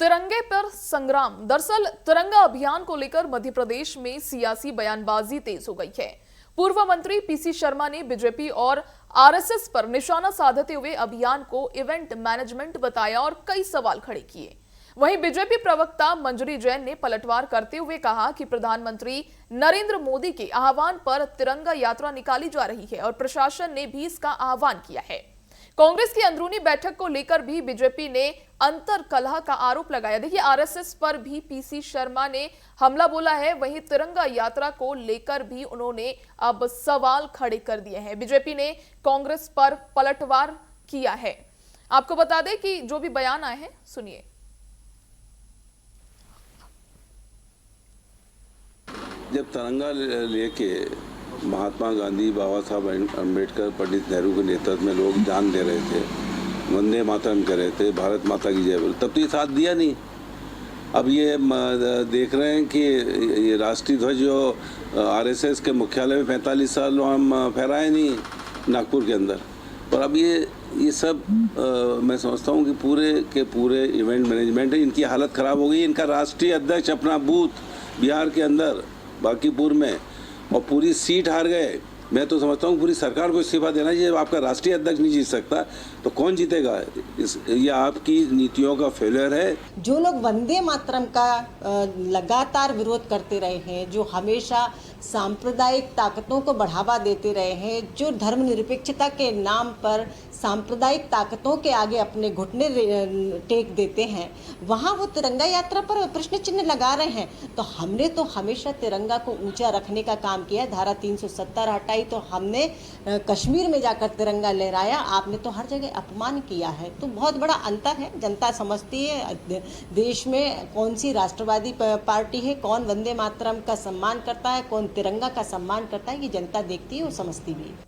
तिरंगे पर संग्राम। दरअसल तिरंगा अभियान को लेकर मध्य प्रदेश में सियासी बयानबाजी तेज हो गई है। पूर्व मंत्री पीसी शर्मा ने बीजेपी और आरएसएस पर निशाना साधते हुए अभियान को इवेंट मैनेजमेंट बताया और कई सवाल खड़े किए। वहीं बीजेपी प्रवक्ता मंजरी जैन ने पलटवार करते हुए कहा कि प्रधानमंत्री नरेंद्र मोदी के आह्वान पर तिरंगा यात्रा निकाली जा रही है और प्रशासन ने भी इसका आह्वान किया है। कांग्रेस की अंदरूनी बैठक को लेकर भी बीजेपी ने अंतर कलह का आरोप लगाया। देखिए, आरएसएस पर भी पीसी शर्मा ने हमला बोला है, वहीं तिरंगा यात्रा को लेकर भी उन्होंने अब सवाल खड़े कर दिए हैं। बीजेपी ने कांग्रेस पर पलटवार किया है। आपको बता दें कि जो भी बयान आए हैं, सुनिए। जब तिरंगा लेके महात्मा गांधी, बाबा साहब अम्बेडकर, पंडित नेहरू के नेतृत्व में लोग जान दे रहे थे, वंदे मातरम कर रहे थे, भारत माता की जय बोल, तब तो ये साथ दिया नहीं। अब ये देख रहे हैं कि ये राष्ट्रीय ध्वज जो आरएसएस के मुख्यालय में 45 साल हम फहराए नहीं नागपुर के अंदर। पर अब ये सब मैं समझता हूँ कि पूरे के पूरे इवेंट मैनेजमेंट है, इनकी हालत ख़राब हो गई। इनका राष्ट्रीय अध्यक्ष अपना बूथ बिहार के अंदर बांकीपुर में और पूरी सीट हार गए। मैं तो समझता हूँ पूरी सरकार को इस्तीफा देना चाहिए। आपका राष्ट्रीय अध्यक्ष नहीं जीत सकता तो कौन जीतेगा? ये आपकी नीतियों का फेलियर है। जो लोग वंदे मातरम का लगातार विरोध करते रहे हैं, जो हमेशा सांप्रदायिक ताकतों को बढ़ावा देते रहे हैं, जो धर्मनिरपेक्षता के नाम पर सांप्रदायिक ताकतों के आगे अपने घुटने टेक देते हैं, वहाँ वो तिरंगा यात्रा पर प्रश्न चिन्ह लगा रहे हैं। तो हमने तो हमेशा तिरंगा को ऊंचा रखने का काम किया। धारा 370 हटाई तो हमने कश्मीर में जाकर तिरंगा लहराया, आपने तो हर जगह अपमान किया है। तो बहुत बड़ा अंतर है। जनता समझती है देश में कौन सी राष्ट्रवादी पार्टी है, कौन वंदे मातरम का सम्मान करता है, कौन तिरंगा का सम्मान करता है। ये जनता देखती है और समझती भी है।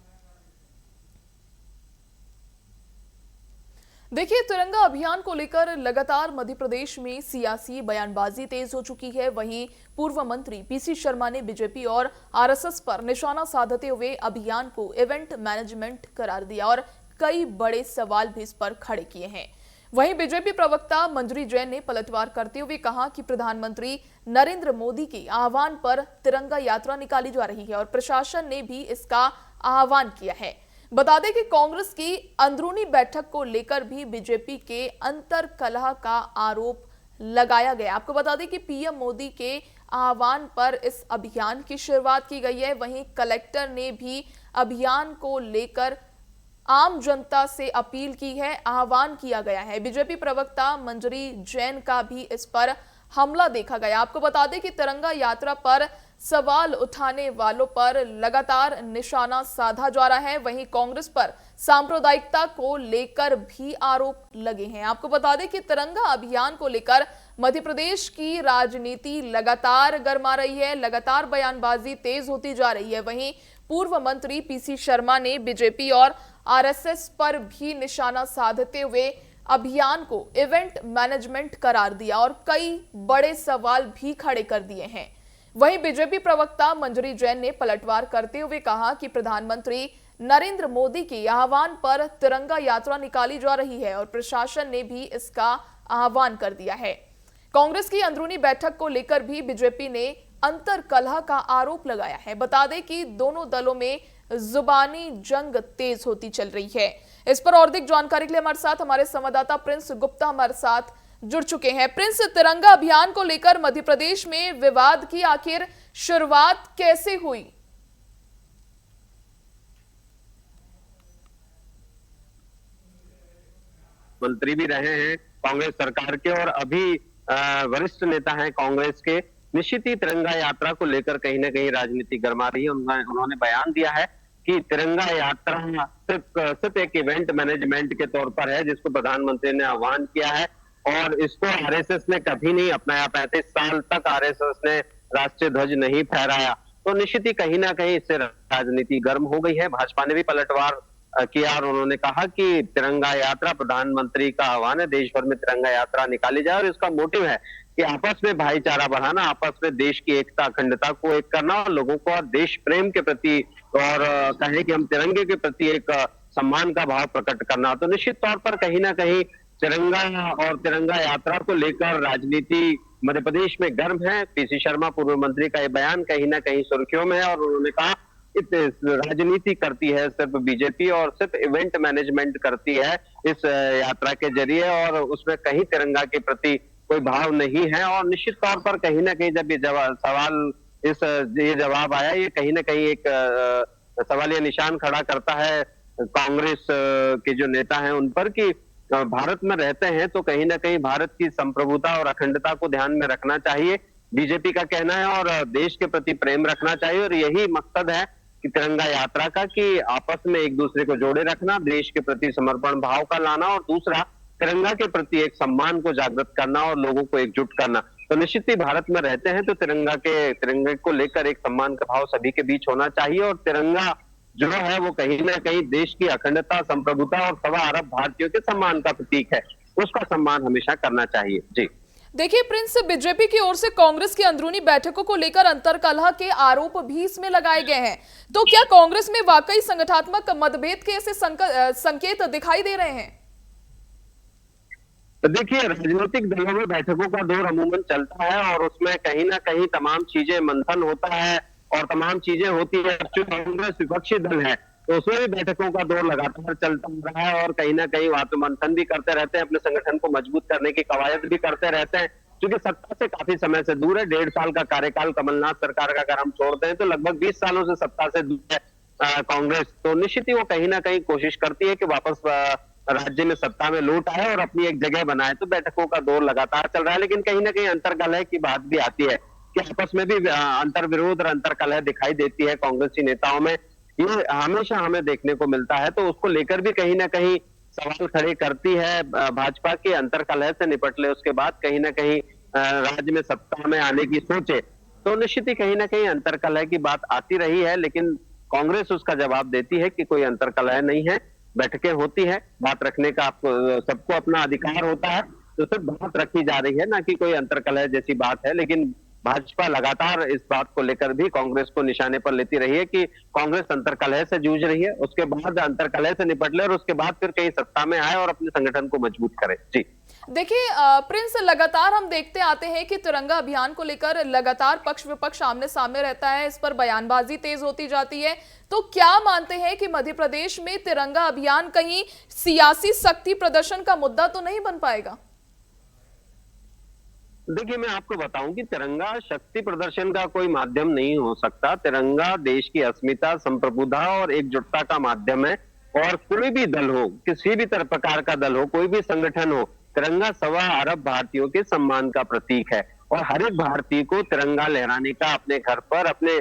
देखिए, तिरंगा अभियान को लेकर लगातार मध्य प्रदेश में सियासी बयानबाजी तेज हो चुकी है। वहीं पूर्व मंत्री पीसी शर्मा ने बीजेपी और आरएसएस पर निशाना साधते हुए अभियान को इवेंट मैनेजमेंट करार दिया और कई बड़े सवाल भी इस पर खड़े किए हैं। वहीं बीजेपी प्रवक्ता मंजरी जैन ने पलटवार करते हुए कहा कि प्रधानमंत्री नरेंद्र मोदी के आह्वान पर तिरंगा यात्रा निकाली जा रही है और प्रशासन ने भी इसका आह्वान किया है। बता दें कि कांग्रेस की अंदरूनी बैठक को लेकर भी बीजेपी के अंतर कलह का आरोप लगाया गया। आपको बता दें कि पीएम मोदी के आह्वान पर इस अभियान की शुरुआत की गई है। वहीं कलेक्टर ने भी अभियान को लेकर आम जनता से अपील की है, आह्वान किया गया है। बीजेपी प्रवक्ता मंजरी जैन का भी इस पर हमला देखा गया। आपको बता दें कि तिरंगा यात्रा पर सवाल उठाने वालों पर लगातार निशाना साधा जा रहा है। वहीं कांग्रेस पर सांप्रदायिकता को लेकर भी आरोप लगे हैं। आपको बता दें कि तिरंगा अभियान को लेकर मध्य प्रदेश की राजनीति लगातार गर्मा रही है, लगातार बयानबाजी तेज होती जा रही है। वहीं पूर्व मंत्री पीसी शर्मा ने बीजेपी और आरएसएस पर भी निशाना साधते हुए अभियान को इवेंट मैनेजमेंट करार दिया और कई बड़े सवाल भी खड़े कर दिए हैं। वहीं बीजेपी प्रवक्ता मंजरी जैन ने पलटवार करते हुए कहा कि प्रधानमंत्री नरेंद्र मोदी के आह्वान पर तिरंगा यात्रा निकाली जा रही है और प्रशासन ने भी इसका आह्वान कर दिया है। कांग्रेस की अंदरूनी बैठक को लेकर भी बीजेपी ने अंतर कलह का आरोप लगाया है। बता दें कि दोनों दलों में जुबानी जंग तेज होती चल रही है। इस पर और अधिक जानकारी के लिए हमारे साथ हमारे संवाददाता प्रिंस गुप्ता हमारे साथ जुड़ चुके हैं। प्रिंस, तिरंगा अभियान को लेकर मध्य प्रदेश में विवाद की आखिर शुरुआत कैसे हुई? मंत्री भी रहे हैं कांग्रेस सरकार के और अभी वरिष्ठ नेता हैं कांग्रेस के। निश्चित ही तिरंगा यात्रा को लेकर कहीं ना कहीं राजनीति गर्मा रही है। उन्होंने बयान दिया है कि तिरंगा यात्रा सिर्फ एक इवेंट मैनेजमेंट के तौर पर है, जिसको प्रधानमंत्री ने आह्वान किया है और इसको आरएसएस ने कभी नहीं अपनाया। 35 साल तक आरएसएस ने राष्ट्रीय ध्वज नहीं फहराया। तो निश्चित ही कहीं ना कहीं इससे राजनीति गर्म हो गई है। भाजपा ने भी पलटवार किया और उन्होंने कहा कि तिरंगा यात्रा प्रधानमंत्री का आह्वान है, देश भर में तिरंगा यात्रा निकाली जाए और इसका मोटिव है कि आपस में भाईचारा बढ़ाना, आपस में देश की एकता अखंडता को एक करना और लोगों को और देश प्रेम के प्रति और कहें कि हम तिरंगे के प्रति एक सम्मान का भाव प्रकट करना। तो निश्चित तौर पर कहीं ना कहीं तिरंगा और तिरंगा यात्रा को लेकर राजनीति मध्य प्रदेश में गर्म है। पीसी शर्मा पूर्व मंत्री का ये बयान कहीं ना कहीं सुर्खियों में है और उन्होंने कहा राजनीति करती है सिर्फ बीजेपी और सिर्फ इवेंट मैनेजमेंट करती है इस यात्रा के जरिए और उसमें कहीं तिरंगा के प्रति कोई भाव नहीं है। और निश्चित तौर पर कहीं ना कहीं जब ये सवाल ये जवाब आया, ये कहीं ना कहीं एक सवालिया निशान खड़ा करता है कांग्रेस के जो नेता हैं उन पर कि भारत में रहते हैं तो कहीं ना कहीं भारत की संप्रभुता और अखंडता को ध्यान में रखना चाहिए, बीजेपी का कहना है, और देश के प्रति प्रेम रखना चाहिए। और यही मकसद है कि तिरंगा यात्रा का कि आपस में एक दूसरे को जोड़े रखना, देश के प्रति समर्पण भाव का लाना और दूसरा तिरंगा के प्रति एक सम्मान को जागृत करना और लोगों को एकजुट करना। तो निश्चित ही भारत में रहते हैं तो तिरंगे को लेकर एक सम्मान का भाव सभी के बीच होना चाहिए और तिरंगा जो है वो कहीं ना कहीं देश की अखंडता, संप्रभुता और 1.25 अरब भारतीयों के सम्मान का प्रतीक है, उसका सम्मान हमेशा करना चाहिए। जी देखिए प्रिंस, बीजेपी की ओर से कांग्रेस की अंदरूनी बैठकों को लेकर अंतरकलह के आरोप भी इसमें लगाए गए हैं, तो क्या कांग्रेस में वाकई संगठनात्मक मतभेद के ऐसे संकेत दिखाई दे रहे हैं? तो देखिए, राजनीतिक दलों में बैठकों का दौर अमूमन चलता है और उसमें कहीं ना कहीं तमाम चीजें मंथन होता है और तमाम चीजें होती है। जो कांग्रेस विपक्षी दल है तो उसमें भी बैठकों का दौर लगातार चलता रहा है और कहीं ना कहीं वहां पे मंथन भी करते रहते हैं, अपने संगठन को मजबूत करने की कवायद भी करते रहते हैं। क्योंकि सत्ता से काफी समय से दूर है, 1.5 साल का कार्यकाल कमलनाथ सरकार का अगर हम छोड़ते हैं तो लगभग 20 सालों से सत्ता से दूर है कांग्रेस। तो निश्चित ही वो कहीं ना कहीं कोशिश करती है कि वापस राज्य में सत्ता में लौट आए और अपनी एक जगह बनाए। तो बैठकों का दौर लगातार चल रहा है, लेकिन कहीं ना कहीं अंतर्कलह की बात भी आती है कि आपस में भी अंतर विरोध और अंतर्कलह दिखाई देती है कांग्रेसी नेताओं में। ये हमेशा हमें देखने को मिलता है, तो उसको लेकर भी कहीं ना कहीं सवाल खड़े करती है भाजपा के। अंतर्कलह से निपट ले उसके बाद कहीं ना कहीं राज्य में सत्ता में आने की सोचे, तो निश्चित ही कहीं ना कहीं अंतर्कलह की बात आती रही है, लेकिन कांग्रेस उसका जवाब देती है कि कोई अंतर्कलह नहीं है, बैठकें होती है, बात रखने का आपको सबको अपना अधिकार होता है, तो सिर्फ बात रखी जा रही है, ना कि कोई अंतर्कलह जैसी बात है। लेकिन भाजपा लगातार इस बात को लेकर भी कांग्रेस को निशाने पर लेती रही है कि कांग्रेस अंतर्कलह से जूझ रही है, उसके बाद अंतर्कलह से निपट ले और उसके बाद फिर कहीं सत्ता में आए और अपने संगठन को मजबूत करे। जी देखिए प्रिंस, लगातार हम देखते आते हैं कि तिरंगा अभियान को लेकर लगातार पक्ष विपक्ष आमने सामने रहता है, इस पर बयानबाजी तेज होती जाती है। तो क्या मानते हैं कि मध्य प्रदेश में तिरंगा अभियान कहीं सियासी शक्ति प्रदर्शन का मुद्दा तो नहीं बन पाएगा? देखिए, मैं आपको बताऊं कि तिरंगा शक्ति प्रदर्शन का कोई माध्यम नहीं हो सकता। तिरंगा देश की अस्मिता, संप्रभुता और एकजुटता का माध्यम है। और कोई भी दल हो, किसी भी तरह प्रकार का दल हो, कोई भी संगठन हो, तिरंगा 1.25 अरब भारतीयों के सम्मान का प्रतीक है और हर एक भारतीय को तिरंगा लहराने का अपने घर पर अपने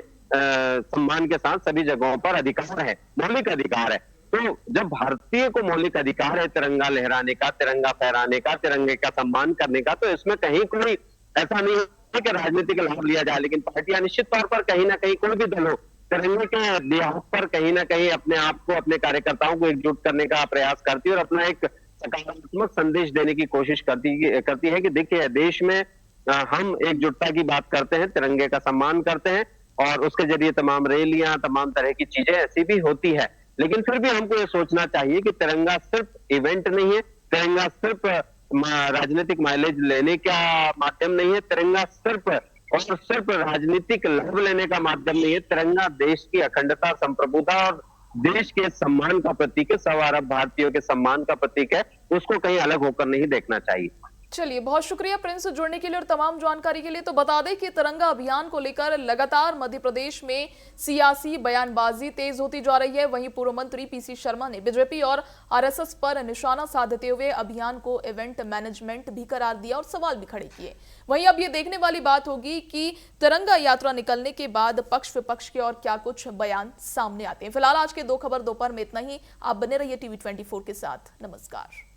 सम्मान के साथ सभी जगहों पर अधिकार है, मौलिक अधिकार है। तो जब भारतीय को मौलिक अधिकार है तिरंगा लहराने का, तिरंगा फहराने का, तिरंगे का सम्मान करने का, तो इसमें कहीं कोई ऐसा नहीं है कि राजनीतिक लाभ लिया जाए। लेकिन पार्टियां निश्चित तौर पर कहीं ना कहीं, कोई भी दल हो, तिरंगे के लिहाज पर कहीं ना कहीं अपने आप को, अपने कार्यकर्ताओं को एकजुट करने का प्रयास करती है और अपना एक सकारात्मक संदेश देने की कोशिश करती है कि देखिए, देश में हम एकजुटता की बात करते हैं, तिरंगे का सम्मान करते हैं और उसके जरिए तमाम रैलियां, तमाम तरह की चीजें ऐसी भी होती है। लेकिन फिर भी हमको ये सोचना चाहिए कि तिरंगा सिर्फ इवेंट नहीं है, तिरंगा सिर्फ राजनीतिक माइलेज लेने का माध्यम नहीं है, तिरंगा सिर्फ राजनीतिक लाभ लेने का माध्यम नहीं है। तिरंगा देश की अखंडता, संप्रभुता और देश के सम्मान का प्रतीक है, 1.25 अरब भारतीयों के सम्मान का प्रतीक है, उसको कहीं अलग होकर नहीं देखना चाहिए। चलिए, बहुत शुक्रिया प्रिंस जुड़ने के लिए और तमाम जानकारी के लिए। तो बता दें कि तिरंगा अभियान को लेकर लगातार मध्य प्रदेश में सियासी बयानबाजी तेज होती जा रही है। वहीं पूर्व मंत्री पीसी शर्मा ने बीजेपी और आरएसएस पर निशाना साधते हुए अभियान को इवेंट मैनेजमेंट भी करार दिया और सवाल भी खड़े किए। वहीं अब ये देखने वाली बात होगी कि तिरंगा यात्रा निकलने के बाद पक्ष विपक्ष के और क्या कुछ बयान सामने आते हैं। फिलहाल आज के 2 खबर दोपहर में इतना ही। आप बने रहिए टीवी 24 के साथ। नमस्कार।